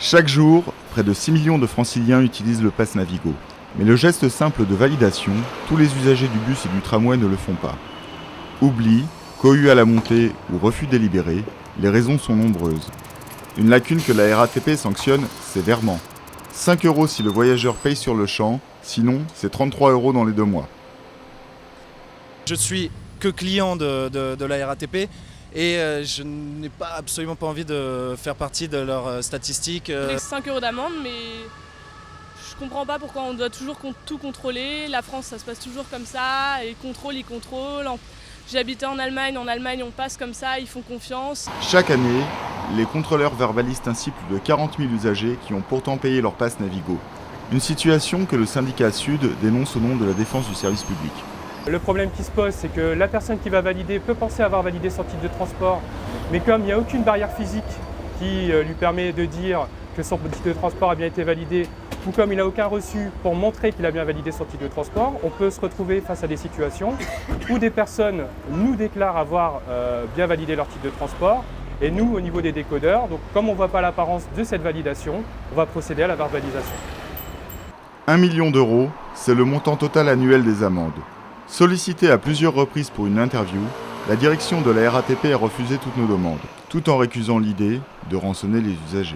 Chaque jour, près de 6 millions de franciliens utilisent le pass Navigo. Mais le geste simple de validation, tous les usagers du bus et du tramway ne le font pas. Oubli, cohue à la montée ou refus délibéré, les raisons sont nombreuses. Une lacune que la RATP sanctionne sévèrement. 5 € si le voyageur paye sur le champ, sinon c'est 33 € dans les 2 mois. Je suis que client de la RATP et je n'ai absolument pas envie de faire partie de leurs statistiques. Les 5 € d'amende, mais je comprends pas pourquoi on doit toujours tout contrôler. La France, ça se passe toujours comme ça, et ils contrôlent. J'ai habité en Allemagne on passe comme ça, ils font confiance. Chaque année, les contrôleurs verbalisent ainsi plus de 40 000 usagers qui ont pourtant payé leur pass Navigo. Une situation que le syndicat Sud dénonce au nom de la défense du service public. Le problème qui se pose, c'est que la personne qui va valider peut penser avoir validé son titre de transport, mais comme il n'y a aucune barrière physique qui lui permet de dire que son titre de transport a bien été validé, ou comme il n'a aucun reçu pour montrer qu'il a bien validé son titre de transport, on peut se retrouver face à des situations où des personnes nous déclarent avoir bien validé leur titre de transport, et nous, au niveau des décodeurs, donc comme on ne voit pas l'apparence de cette validation, on va procéder à la verbalisation. 1 million d'euros, c'est le montant total annuel des amendes. Sollicité à plusieurs reprises pour une interview, la direction de la RATP a refusé toutes nos demandes, tout en récusant l'idée de rançonner les usagers.